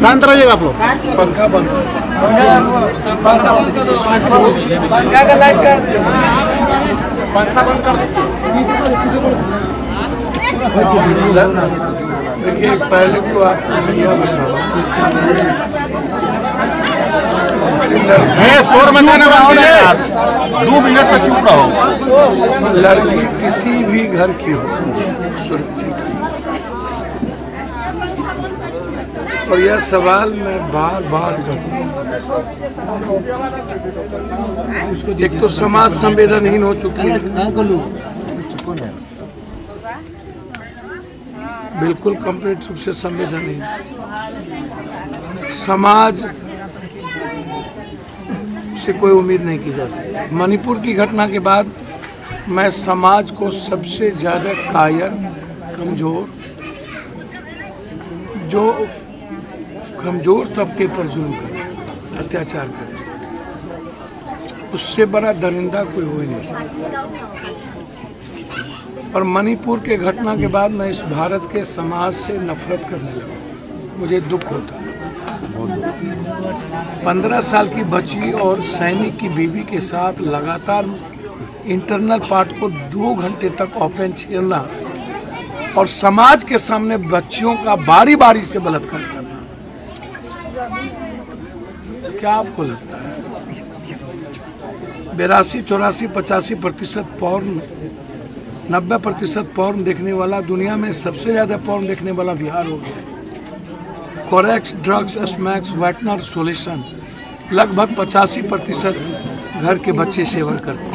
शांत रहिएगा आप लोग। पंखा बंद, पंखा का लाइट कर दीजिए, पंखा बंद कर देखिए। पहले तो आपको यह बताओ, शोर मचाने वाले यार 2 मिनट में चुप रहो। लड़की किसी भी घर की हो सुरक्षित है। और यह सवाल मैं बार बार करता हूँ। एक तो समाज संवेदनहीन हो चुकी है, बिल्कुल कंप्लीट रूप से संवेदनहीन। समाज से कोई उम्मीद नहीं की जा सकती। मणिपुर की घटना के बाद मैं समाज को सबसे ज़्यादा कायर, कमज़ोर, जो कमज़ोर तबके पर जुल्म करे, अत्याचार करे, उससे बड़ा दरिंदा कोई हो ही नहीं सकता। और मणिपुर के घटना के बाद मैं इस भारत के समाज से नफरत करने लगा। मुझे दुख होता है। 15 साल की बच्ची और सैनिक की बीवी के साथ लगातार इंटरनल पार्ट को 2 घंटे तक ओपन छेड़ना और समाज के सामने बच्चियों का बारी बारी से बलात्कार करना, क्या आपको लगता है? 82, 84, 85% पॉर्न, 90% पॉर्न देखने वाला, दुनिया में सबसे ज़्यादा पॉर्न देखने वाला बिहार हो गया। Corex, drugs, smacks, whitener solution, लगभग 85% घर के बच्चे सेवन करते हैं।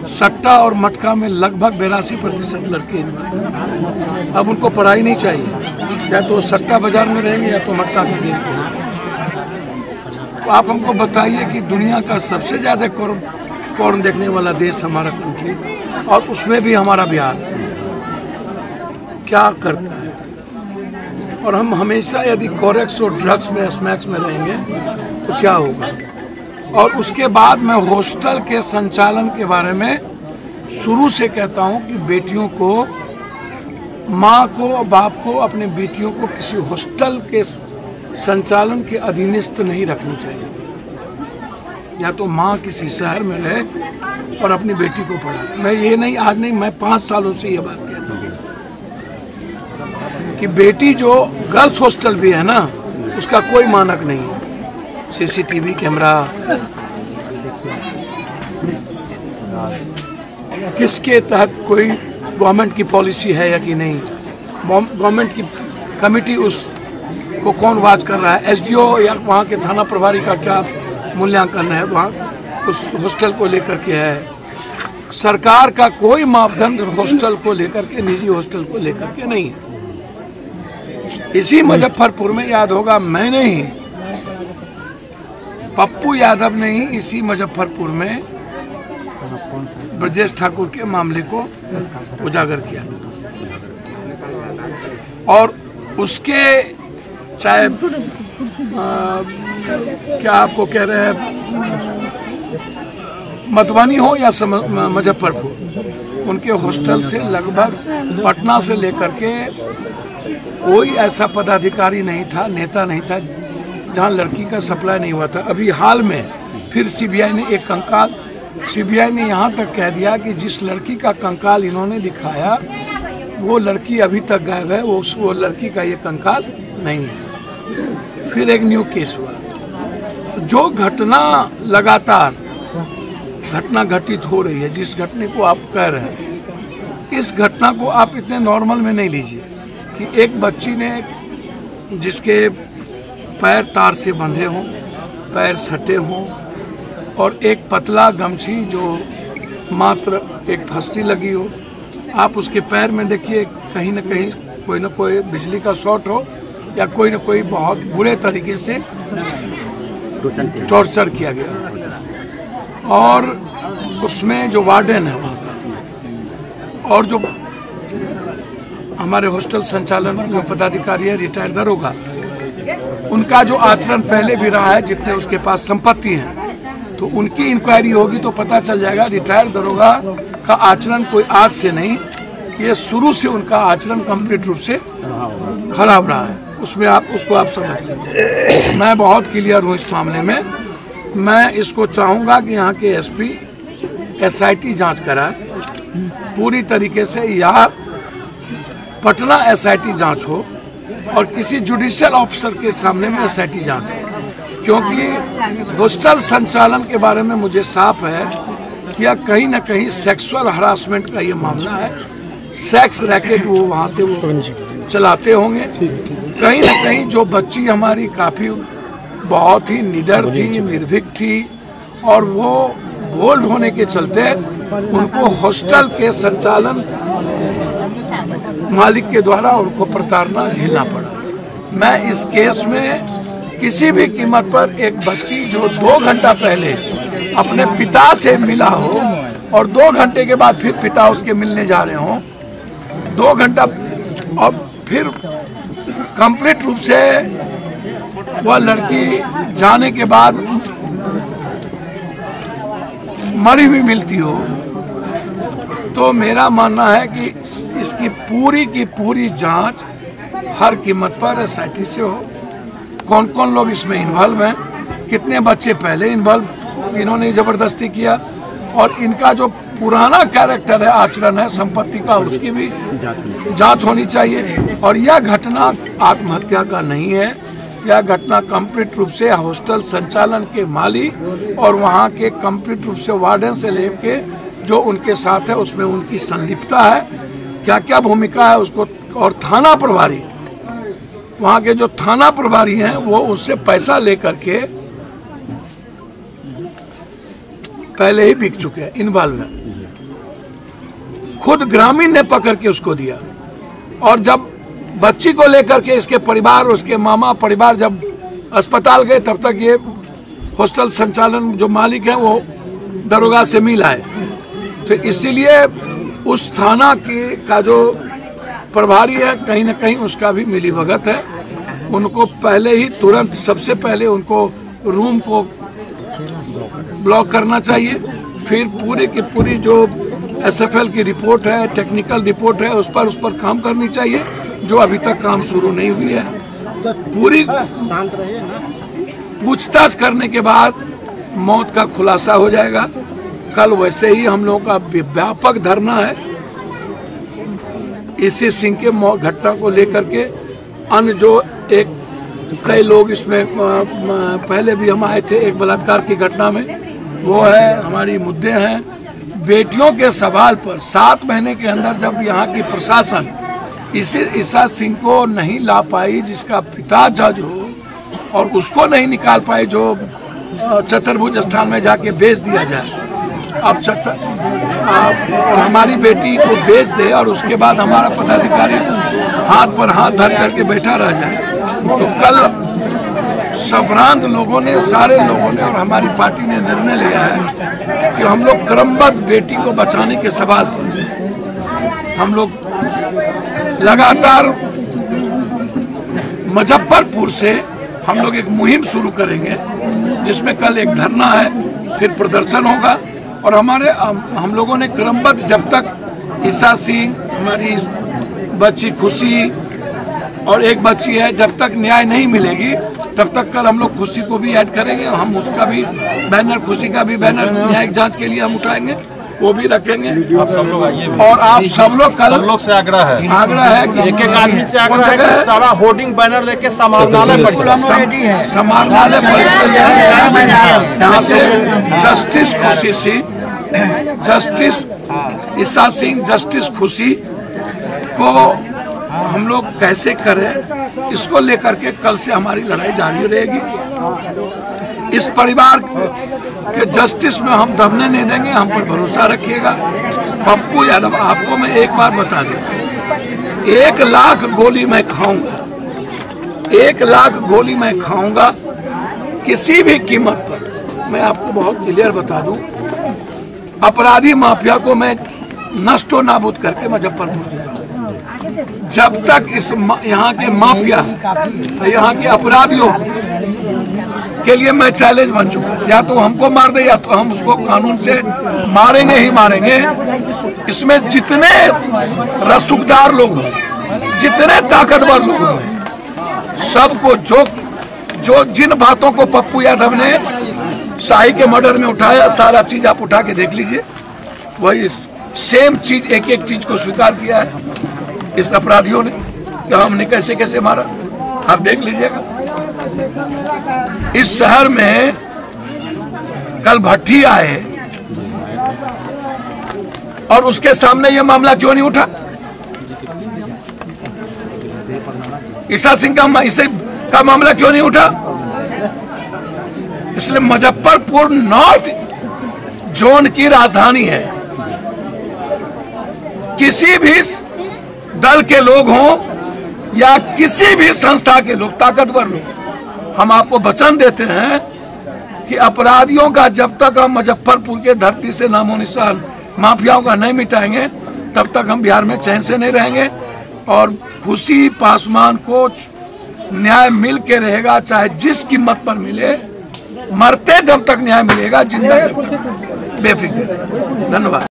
सट्टा और मटका में लगभग 82% लड़के। अब उनको पढ़ाई नहीं चाहिए, या तो सट्टा बाजार में रहेंगे या तो मटका के गेम खेलेंगे। तो आप हमको बताइए कि दुनिया का सबसे ज़्यादा पॉर्न देखने वाला देश हमारा कंट्री, और उसमें भी हमारा बिहार क्या करता है? और हम हमेशा यदि कोरेक्स और ड्रग्स में, स्मैक्स में रहेंगे तो क्या होगा? और उसके बाद मैं हॉस्टल के संचालन के बारे में शुरू से कहता हूं कि बेटियों को, माँ को, बाप को अपने बेटियों को किसी हॉस्टल के संचालन के अधीनस्थ नहीं रखनी चाहिए। या तो माँ किसी शहर में रहे और अपनी बेटी को पढ़ाए। मैं ये नहीं, आज नहीं, मैं 5 सालों से ये बात कहता हूँ कि बेटी जो गर्ल्स हॉस्टल भी है ना, उसका कोई मानक नहीं है। CCTV कैमरा, किसके तहत कोई गवर्नमेंट की पॉलिसी है या कि नहीं, गवर्नमेंट की कमेटी उसको कौन वाच कर रहा है, SDO या वहाँ के थाना प्रभारी का क्या मूल्यांकन है वहाँ उस हॉस्टल को लेकर के है। सरकार का कोई मापदंड हॉस्टल को लेकर के, निजी हॉस्टल को लेकर के नहीं है। इसी मुजफ्फरपुर में, याद होगा, मैं नहीं, पप्पू यादव ने ही इसी मुजफ्फरपुर में ब्रजेश ठाकुर के मामले को उजागर किया। और उसके चाहे क्या आपको कह रहे हैं, मधुबनी हो या मुजफ्फरपुर, उनके हॉस्टल से लगभग पटना से लेकर के कोई ऐसा पदाधिकारी नहीं था, नेता नहीं था जहां लड़की का सप्लाई नहीं हुआ था। अभी हाल में फिर CBI ने एक कंकाल, CBI ने यहां तक कह दिया कि जिस लड़की का कंकाल इन्होंने दिखाया वो लड़की अभी तक गायब है, वो लड़की का ये कंकाल नहीं है। फिर एक न्यू केस हुआ। जो घटना लगातार घटना घटित हो रही है, जिस घटने को आप कह रहे हैं, इस घटना को आप इतने नॉर्मल में नहीं लीजिए कि एक बच्ची ने, जिसके पैर तार से बंधे हों, पैर सटे हों, और एक पतला गमछी जो मात्र एक फंसी लगी हो, आप उसके पैर में देखिए कहीं ना कहीं कोई ना कोई बिजली का शॉर्ट हो या कोई ना कोई बहुत बुरे तरीके से टॉर्चर किया गया। और उसमें जो वार्डन है वहाँ का, और जो हमारे हॉस्टल संचालन जो पदाधिकारी है, रिटायर्ड दरोगा, उनका जो आचरण पहले भी रहा है, जितने उसके पास संपत्ति है, तो उनकी इंक्वायरी होगी तो पता चल जाएगा। रिटायर्ड दरोगा का आचरण कोई आज से नहीं, ये शुरू से उनका आचरण कंप्लीट रूप से खराब रहा है। उसमें आप उसको आप समझ लेंगे। मैं बहुत क्लियर हूँ इस मामले में। मैं इसको चाहूँगा कि यहाँ के एसपी SIT जांच कराए पूरी तरीके से, या पटना SIT जांच हो और किसी जुडिशियल ऑफिसर के सामने में SIT जांच हो, क्योंकि हॉस्टल संचालन के बारे में मुझे साफ है कि यह कहीं ना कहीं सेक्सुअल हरासमेंट का ये मामला है। सेक्स रैकेट वो वहाँ से वो चलाते होंगे। कहीं ना कहीं जो बच्ची हमारी काफ़ी बहुत ही निडर थी, निर्भीक थी, और वो बोल्ड होने के चलते उनको हॉस्टल के संचालन मालिक के द्वारा उनको प्रताड़ना झेलना पड़ा। मैं इस केस में किसी भी कीमत पर एक बच्ची जो 2 घंटा पहले अपने पिता से मिला हो और 2 घंटे के बाद फिर पिता उसके मिलने जा रहे हों, 2 घंटा और फिर कंप्लीट रूप से वह लड़की जाने के बाद मरी हुई मिलती हो, तो मेरा मानना है कि इसकी पूरी की पूरी जांच हर कीमत पर SIT से हो। कौन कौन लोग इसमें इन्वॉल्व हैं, कितने बच्चे पहले इन्वॉल्व इन्होंने ज़बरदस्ती किया, और इनका जो पुराना कैरेक्टर है, आचरण है संपत्ति का, उसकी भी जांच होनी चाहिए। और यह घटना आत्महत्या का नहीं है, यह घटना कंप्लीट रूप से हॉस्टल संचालन के मालिक और वहाँ के कंप्लीट रूप से वार्डन से लेके जो उनके साथ है उसमें उनकी संलिप्तता है, क्या क्या भूमिका है उसको। और थाना प्रभारी, वहाँ के जो थाना प्रभारी हैं वो उससे पैसा लेकर के पहले ही बिक चुके हैं, इन्वॉल्व है। खुद ग्रामीण ने पकड़ के उसको दिया, और जब बच्ची को लेकर के इसके परिवार, उसके मामा परिवार जब अस्पताल गए, तब तक ये हॉस्टल संचालन जो मालिक है वो दरोगा से मिल आए। तो इसीलिए उस थाना के का जो प्रभारी है कहीं ना कहीं उसका भी मिलीभगत है। उनको पहले ही तुरंत सबसे पहले उनको रूम को ब्लॉक करना चाहिए, फिर पूरी की पूरी जो SFL की रिपोर्ट है, टेक्निकल रिपोर्ट है, उस पर काम करनी चाहिए, जो अभी तक काम शुरू नहीं हुई है। पूरी पूछताछ करने के बाद मौत का खुलासा हो जाएगा। कल वैसे ही हम लोगों का व्यापक धरना है इसी सिंह के घटना को लेकर के। अन्य जो एक कई लोग इसमें पहले भी हम आए थे एक बलात्कार की घटना में, वो है हमारी मुद्दे हैं बेटियों के सवाल पर। 7 महीने के अंदर जब यहाँ की प्रशासन इसे ईसा सिंह को नहीं ला पाई, जिसका पिता जज हो, और उसको नहीं निकाल पाई जो चतुर्भुज स्थान में जाके बेच दिया जाए। अब और हमारी बेटी को बेच दे और उसके बाद हमारा पदाधिकारी हाथ पर हाथ धर करके बैठा रह जाए, तो कल संभ्रांत लोगों ने, सारे लोगों ने और हमारी पार्टी ने निर्णय लिया है कि हम लोग क्रमबद्ध बेटी को बचाने के सवाल पर हम लोग लगातार मुजफ्फरपुर से हम लोग एक मुहिम शुरू करेंगे, जिसमें कल एक धरना है, फिर प्रदर्शन होगा। और हम लोगों ने क्रमबद्ध जब तक ईसा सिंह, हमारी बच्ची खुशी और एक बच्ची है, जब तक न्याय नहीं मिलेगी तब तक कल हम लोग खुशी को भी ऐड करेंगे। हम उसका भी बैनर, खुशी का भी बैनर न्यायिक जांच के लिए हम उठाएंगे, वो भी रखेंगे। आप सब लोग आइए, और आप सब लोग कल, सब लोग से आग्रह है कि एक एक आदमी से आग्रह है कि सारा होर्डिंग बैनर लेके समाहरणालय पर, समाहरणालय पर यहाँ से जस्टिस खुशी सिंह, जस्टिस ईसा सिंह, जस्टिस खुशी को हम लोग कैसे करें, इसको लेकर के कल से हमारी लड़ाई जारी रहेगी। इस परिवार के जस्टिस में हम दबने नहीं देंगे, हम पर भरोसा रखिएगा। पप्पू यादव, आपको मैं एक बात बता दूं, 1 लाख गोली मैं खाऊंगा, 1 लाख गोली मैं खाऊंगा किसी भी कीमत पर। मैं आपको बहुत क्लियर बता दूं, अपराधी माफिया को मैं नष्टो नाबूद करके मुजफ्फरपुर से जाऊंगा। जब तक इस यहाँ के माफिया, यहाँ के अपराधियों के लिए मैं चैलेंज बन चुका, या तो हमको मार दे या तो हम उसको कानून से मारेंगे ही मारेंगे। इसमें जितने रसूखदार लोग हों, जितने ताकतवर लोग हों, सबको जो जिन बातों को पप्पू यादव ने शाही के मर्डर में उठाया, सारा चीज आप उठा के देख लीजिए। वही सेम चीज, एक एक चीज को स्वीकार किया है इस अपराधियों ने कि हमने कैसे कैसे मारा। आप देख लीजिएगा। इस शहर में कल भट्टी आए और उसके सामने यह मामला क्यों नहीं उठा? ईसा सिंह का मामला क्यों नहीं उठा? इसलिए मुजफ्फरपुर नॉर्थ जोन की राजधानी है। किसी भी दल के लोग हों या किसी भी संस्था के लोग, ताकतवर लोग, हम आपको वचन देते हैं कि अपराधियों का जब तक हम मुजफ्फरपुर के धरती से नामो निशान, माफियाओं का नहीं मिटाएंगे, तब तक हम बिहार में चैन से नहीं रहेंगे। और खुशी पासवान को न्याय मिल के रहेगा, चाहे जिस कीमत पर मिले। मरते जब तक न्याय मिलेगा, जिंदा जब तक बेफिक्र। धन्यवाद।